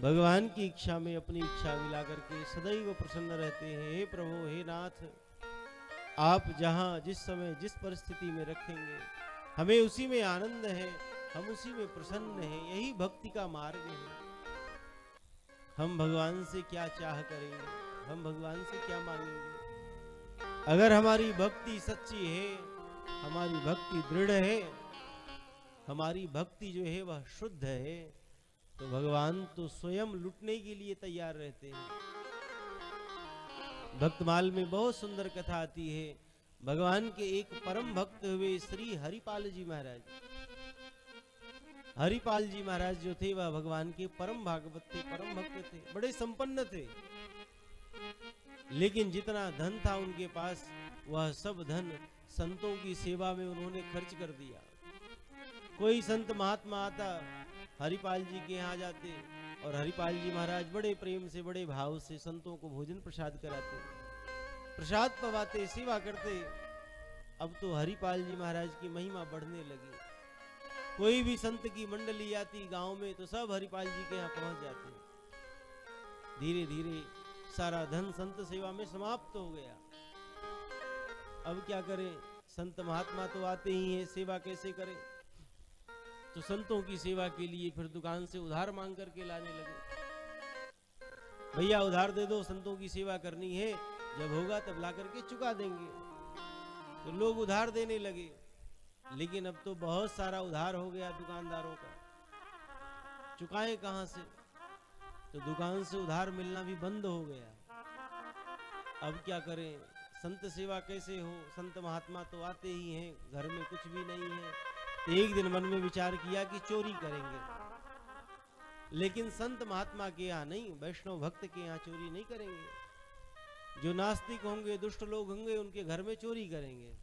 भगवान की इच्छा में अपनी इच्छा मिला करके सदैव प्रसन्न रहते हैं। हे प्रभु, हे नाथ, आप जहाँ जिस समय जिस परिस्थिति में रखेंगे हमें उसी में आनंद है, हम उसी में प्रसन्न हैं। यही भक्ति का मार्ग है। हम भगवान से क्या चाह करेंगे, हम भगवान से क्या मांगेंगे? अगर हमारी भक्ति सच्ची है, हमारी भक्ति दृढ़ है, हमारी भक्ति जो है वह शुद्ध है, तो भगवान तो स्वयं लुटने के लिए तैयार रहते हैं। भक्तमाल में बहुत सुंदर कथा आती है। भगवान के एक परम भक्त हुए श्री हरिपाल जी महाराज। हरिपाल जी महाराज जो थे वह भगवान के परम भागवत थे, परम भक्त थे, बड़े संपन्न थे। लेकिन जितना धन था उनके पास, वह सब धन संतों की सेवा में उन्होंने खर्च कर दिया। कोई संत महात्मा आता, हरिपाल जी के यहाँ जाते और हरिपाल जी महाराज बड़े प्रेम से, बड़े भाव से संतों को भोजन प्रसाद कराते, प्रसाद पवाते, सेवा करते। अब तो हरिपाल जी महाराज की महिमा बढ़ने लगी। कोई भी संत की मंडली आती गांव में तो सब हरिपाल जी के यहाँ पहुंच जाते। धीरे धीरे सारा धन संत सेवा में समाप्त हो गया। अब क्या करें? संत महात्मा तो आते ही हैं, सेवा कैसे करें? तो संतों की सेवा के लिए फिर दुकान से उधार मांग करके लाने लगे। भैया उधार दे दो, संतों की सेवा करनी है, जब होगा तब ला करके चुका देंगे। तो लोग उधार देने लगे। लेकिन अब तो बहुत सारा उधार हो गया दुकानदारों का, चुकाएं कहां से? तो दुकान से उधार मिलना भी बंद हो गया। अब क्या करें? संत सेवा कैसे हो? संत महात्मा तो आते ही हैं, घर में कुछ भी नहीं है। तो एक दिन मन में विचार किया कि चोरी करेंगे। लेकिन संत महात्मा के यहाँ नहीं, वैष्णव भक्त के यहाँ चोरी नहीं करेंगे। जो नास्तिक होंगे, दुष्ट लोग होंगे, उनके घर में चोरी करेंगे।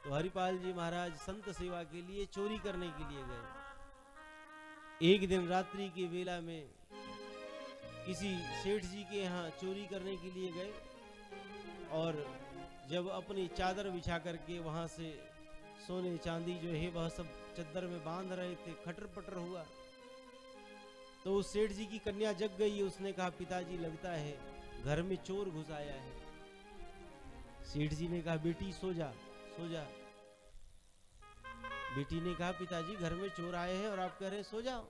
तो हरिपाल जी महाराज संत सेवा के लिए चोरी करने के लिए गए। एक दिन रात्रि की वेला में किसी सेठ जी के यहाँ चोरी करने के लिए गए और जब अपनी चादर बिछा करके वहां से सोने चांदी जो है वह सब चद्दर में बांध रहे थे, खटर पटर हुआ। तो उस सेठ जी की कन्या जग गई। उसने कहा, पिताजी लगता है घर में चोर घुस आया है। सेठ जी ने कहा, बेटी सो जा, सो जा। बेटी ने कहा, पिताजी घर में चोर आए हैं और आप कह रहे हैं सो जाओ।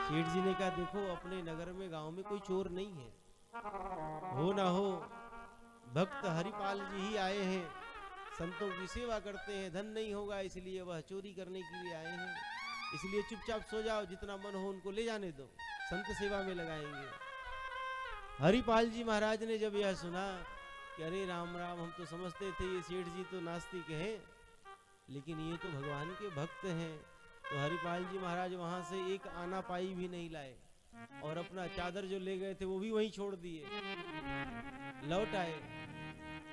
सेठ जी ने कहा, देखो अपने नगर में, गांव में कोई चोर नहीं है, हो ना हो भक्त हरिपाल जी ही आए हैं, संतों की सेवा करते हैं, धन नहीं होगा इसलिए वह चोरी करने के लिए आए हैं, इसलिए चुपचाप सो जाओ, जितना मन हो उनको ले जाने दो, संत सेवा में लगाएंगे। हरिपाल जी महाराज ने जब यह सुना कि अरे राम राम, हम तो समझते थे ये सेठ जी तो नास्तिक हैं, लेकिन ये तो भगवान के भक्त हैं। तो हरिपाल जी महाराज वहां से एक आना पाई भी नहीं लाए और अपना चादर जो ले गए थे वो भी वहीं छोड़ दिए, लौट आए।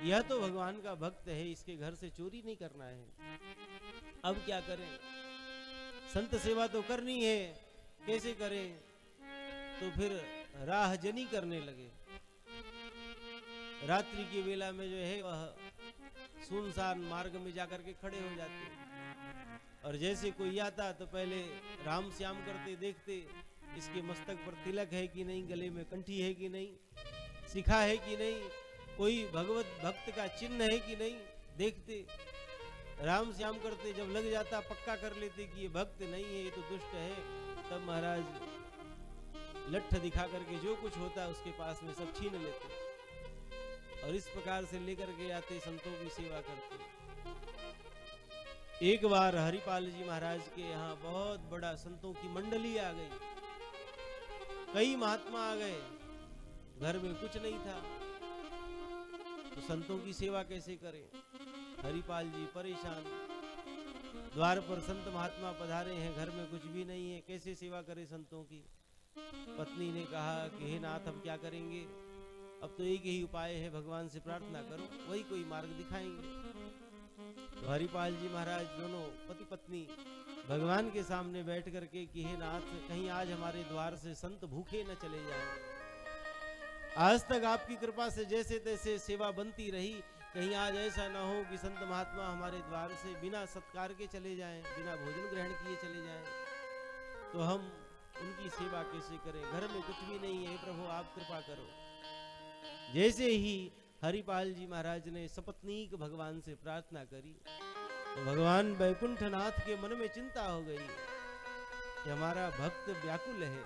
यह तो भगवान का भक्त है, इसके घर से चोरी नहीं करना है। अब क्या करें? संत सेवा तो करनी है, कैसे करें? तो फिर राहजनी करने लगे। रात्रि की वेला में जो है वह सुनसान मार्ग में जाकर के खड़े हो जाते और जैसे कोई आता तो पहले राम श्याम करते, देखते इसके मस्तक पर तिलक है कि नहीं, गले में कंठी है कि नहीं, शिखा है कि नहीं, कोई भगवत भक्त का चिन्ह है कि नहीं, देखते राम श्याम करते। जब लग जाता पक्का कर लेते कि ये भक्त नहीं है, ये तो दुष्ट है, तब महाराज लट्ठ दिखा करके जो कुछ होता उसके पास में सब छीन लेते और इस प्रकार से लेकर के आते, संतों की सेवा करते। एक बार हरिपाल जी महाराज के यहाँ बहुत बड़ा संतों की मंडली आ गई, कई महात्मा आ गए, घर में कुछ नहीं था, तो संतों की सेवा कैसे करें? हरिपाल जी परेशान, द्वार पर संत महात्मा पधारे हैं, घर में कुछ भी नहीं है, कैसे सेवा करें संतों की? पत्नी ने कहा कि हे नाथ, अब क्या करेंगे? अब तो एक ही उपाय है, भगवान से प्रार्थना करो, वही कोई मार्ग दिखाएंगे। तो हरिपाल जी महाराज दोनों पति पत्नी भगवान के सामने बैठ करके कि हे नाथ, कहीं आज हमारे द्वार से संत भूखे न चले जाएं। आज तक आपकी कृपा से जैसे तैसे सेवा बनती रही, कहीं आज ऐसा ना हो कि संत महात्मा हमारे द्वार से बिना सत्कार के चले जाएं, बिना भोजन ग्रहण किए चले जाएं। तो हम उनकी सेवा कैसे करें, घर में कुछ भी नहीं है, प्रभु आप कृपा करो। जैसे ही हरिपाल जी महाराज ने सपत्नीक भगवान से प्रार्थना करी तो भगवान वैकुंठनाथ के मन में चिंता हो गई कि हमारा भक्त व्याकुल है।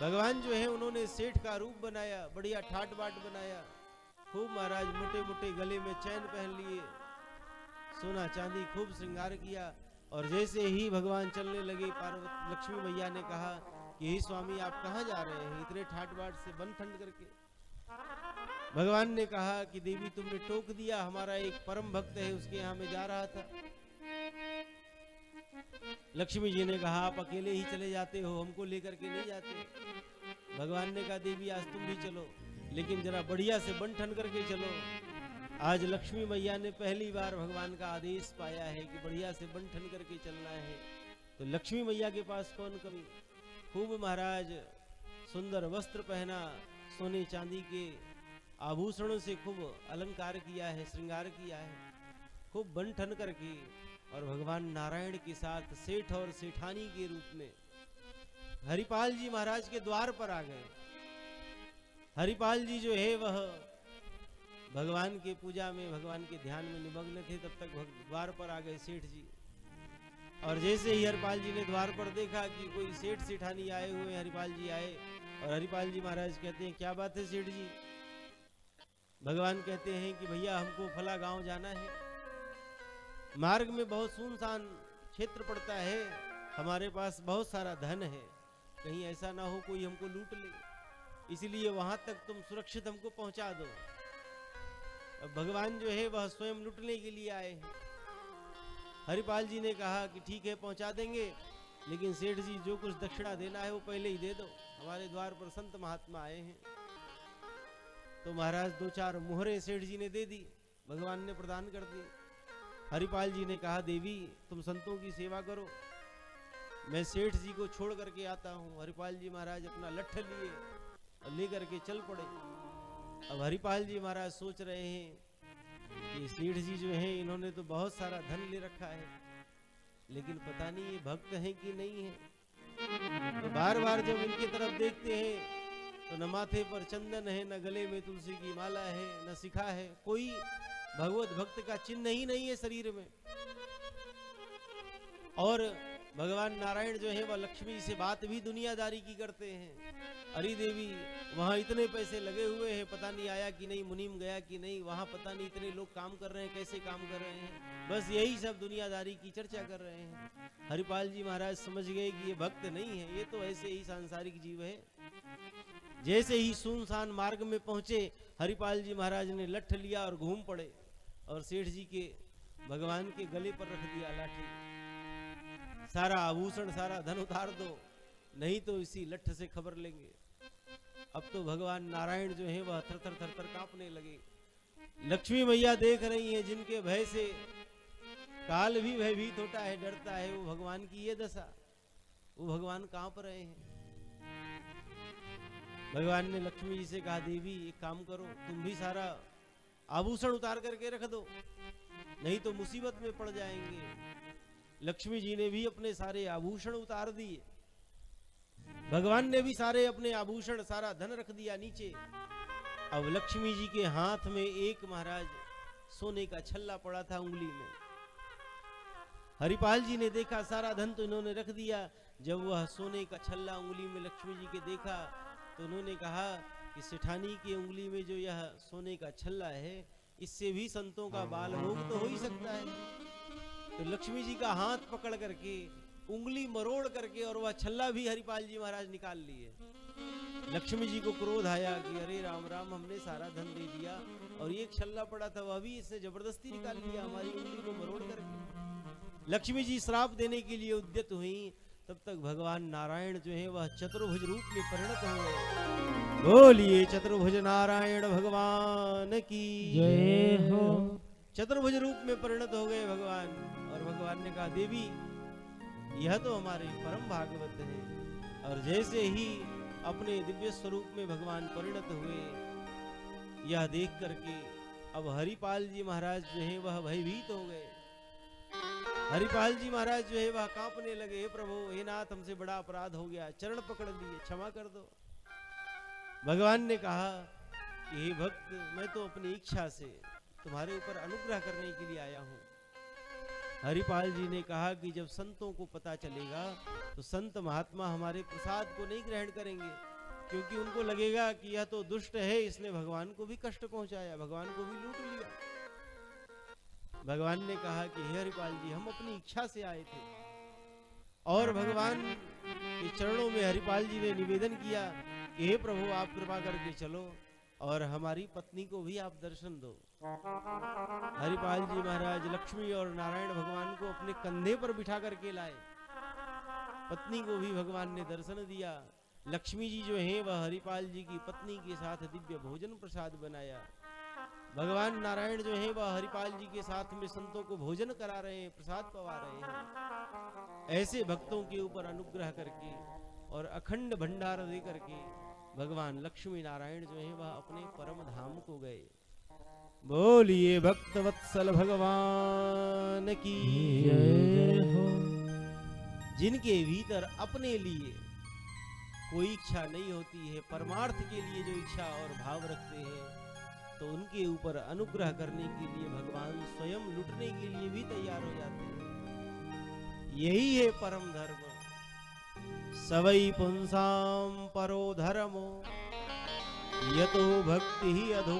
भगवान जो है उन्होंने सेठ का रूप बनाया, बढ़िया ठाट बाट बनाया, खूब महाराज मोटे मोटे गले में चैन पहन लिए, सोना चांदी खूब श्रृंगार किया। और जैसे ही भगवान चलने लगे, पार्वती लक्ष्मी मैया ने कहा कि हे स्वामी आप कहाँ जा रहे हैं इतने ठाट बाट से बन ठंड करके। भगवान ने कहा कि देवी तुमने टोक दिया, हमारा एक परम भक्त है उसके यहाँ मैं जा रहा था। लक्ष्मी जी ने कहा आप अकेले ही चले जाते हो, हमको लेकर के नहीं जाते। भगवान ने कहा देवी आज तुम भी चलो, लेकिन जरा बढ़िया से बन ठन करके चलो। आज लक्ष्मी मैया ने पहली बार भगवान का आदेश पाया है कि बढ़िया से बन ठन करके चलना है। तो लक्ष्मी मैया के पास कौन कमी, खूब महाराज सुंदर वस्त्र पहना, सोने चांदी के आभूषणों से खूब अलंकार किया है, श्रृंगार किया है, खूब बन ठन करके और भगवान नारायण के साथ सेठ और सेठानी के रूप में हरिपाल जी महाराज के द्वार पर आ गए। हरिपाल जी जो है वह भगवान के पूजा में, भगवान के ध्यान में निमग्न थे, तब तक द्वार पर आ गए सेठ जी। और जैसे ही हरिपाल जी ने द्वार पर देखा कि कोई सेठ सेठानी आए हुए, हरिपाल जी आए और हरिपाल जी महाराज कहते हैं क्या बात है सेठ जी। भगवान कहते हैं कि भैया हमको फला गांव जाना है, मार्ग में बहुत सुनसान क्षेत्र पड़ता है, हमारे पास बहुत सारा धन है, कहीं ऐसा ना हो कोई हमको लूट ले, इसलिए वहां तक तुम सुरक्षित हमको पहुंचा दो। अब भगवान जो है वह स्वयं लूटने के लिए आए हैं। हरिपाल जी ने कहा कि ठीक है पहुंचा देंगे, लेकिन सेठ जी जो कुछ दक्षिणा देना है वो पहले ही दे दो, हमारे द्वार पर संत महात्मा आए हैं। तो महाराज 2-4 मुहरे सेठ जी ने दे दी, भगवान ने प्रदान कर दी। हरिपाल जी ने कहा देवी तुम संतों की सेवा करो, मैं सेठ जी को छोड़ करके आता हूँ। हरिपाल जी महाराज अपना लट्ठ लिए और ले करके चल पड़े। अब हरिपाल जी महाराज सोच रहे हैं कि सेठ जी जो है इन्होंने तो बहुत सारा धन ले रखा है, लेकिन पता नहीं ये भक्त हैं कि नहीं है। तो बार बार जब इनकी तरफ देखते हैं तो न माथे पर चंदन है, न गले में तुलसी की माला है, न शिखा है, कोई भगवत भक्त का चिन्ह ही नहीं है शरीर में। और भगवान नारायण जो है वह लक्ष्मी से बात भी दुनियादारी की करते हैं। अरे देवी वहां इतने पैसे लगे हुए हैं, पता नहीं आया कि नहीं, मुनीम गया कि नहीं, वहां पता नहीं इतने लोग काम कर रहे हैं, कैसे काम कर रहे हैं, बस यही सब दुनियादारी की चर्चा कर रहे हैं। हरिपाल जी महाराज समझ गए कि ये भक्त नहीं है, ये तो ऐसे ही सांसारिक जीव है। जैसे ही सुनसान मार्ग में पहुंचे, हरिपाल जी महाराज ने लट्ठ लिया और घूम पड़े और सेठ जी के भगवान के गले पर रख दिया लाठी। सारा आभूषण सारा धन उतार दो, नहीं तो इसी लट्ठ से खबर लेंगे। अब तो भगवान नारायण जो है वह थर थर कांपने लगे। लक्ष्मी मैया देख रही है, जिनके भय से काल भी भयभीत होता है, डरता है, वो भगवान की ये दशा, वो भगवान कांप रहे हैं। भगवान ने लक्ष्मी जी से कहा देवी एक काम करो, तुम भी सारा आभूषण उतार करके रख दो, नहीं तो मुसीबत में पड़ जाएंगे। लक्ष्मी जी ने भी अपने सारे आभूषण उतार दिए, भगवान ने भी सारे अपने आभूषण सारा धन रख दिया नीचे। अब लक्ष्मी जी के हाथ में एक महाराज सोने का छल्ला पड़ा था उंगली में। हरिपाल जी ने देखा सारा धन तो इन्होंने रख दिया, जब वह सोने का छल्ला उंगली में लक्ष्मी जी के देखा तो उन्होंने कहा कि सेठानी की उंगली में जो यह सोने का छल्ला है, इससे भी संतों का बाल भोग तो हो ही सकता है। तो लक्ष्मी जी का हाथ पकड़ करके उंगली मरोड़ करके और वह छल्ला भी हरिपाल जी महाराज निकाल लिए। लक्ष्मी जी को क्रोध आया कि अरे राम राम, हमने सारा धन दे दिया और एक छल्ला पड़ा था वह भी इसने जबरदस्ती निकाल लिया, हमारी उंगली को मरोड़ करके। लक्ष्मी जी श्राप देने के लिए उद्यत हुई, तब तक भगवान नारायण जो है वह चतुर्भुज रूप में परिणत हो गए। बोलिए चतुर्भुज नारायण भगवान की जय हो। चतुर्भुज रूप में परिणत हो गए भगवान, और भगवान ने कहा देवी यह तो हमारे परम भागवत है। और जैसे ही अपने दिव्य स्वरूप में भगवान परिणत हुए, यह देख करके अब हरिपाल जी महाराज जो है वह भयभीत हो गए। हरिपाल जी महाराज जो है वह कांपने लगे, हे प्रभु, हे नाथ, हमसे बड़ा अपराध हो गया, चरण पकड़ लिए, क्षमा कर दो। भगवान ने कहा कि हे भक्त, मैं तो अपनी इच्छा से तुम्हारे ऊपर अनुग्रह करने के लिए आया हूं। हरिपाल जी ने कहा कि जब संतों को पता चलेगा तो संत महात्मा हमारे प्रसाद को नहीं ग्रहण करेंगे, क्योंकि उनको लगेगा कि यह तो दुष्ट है, इसने भगवान को भी कष्ट पहुंचाया, भगवान को भी लूट लिया। भगवान ने कहा कि हे हरिपाल जी, हम अपनी इच्छा से आए थे। और भगवान के चरणों में हरिपाल जी ने निवेदन किया कि हे प्रभु, आप कृपा करके चलो और हमारी पत्नी को भी आप दर्शन दो। हरिपाल जी महाराज लक्ष्मी और नारायण भगवान को अपने कंधे पर बिठा करके लाए। पत्नी को भी भगवान ने दर्शन दिया। लक्ष्मी जी जो हैं वह हरिपाल जी की पत्नी के साथ दिव्य भोजन प्रसाद बनाया। भगवान नारायण जो हैं वह हरिपाल जी के साथ में संतों को भोजन करा रहे हैं, प्रसाद पवा रहे हैं। ऐसे भक्तों के ऊपर अनुग्रह करके और अखंड भंडार दे करके भगवान लक्ष्मी नारायण जो हैं वह अपने परम धाम को गए। बोलिए भक्त वत्सल भगवान की जय हो। जिनके भीतर अपने लिए कोई इच्छा नहीं होती है, परमार्थ के लिए जो इच्छा और भाव रखते हैं, तो उनके ऊपर अनुग्रह करने के लिए भगवान स्वयं लुटने के लिए भी तैयार हो जाते हैं। यही है परम धर्म। सवै पुंसाम परो धर्मो यतो भक्ति ही अधो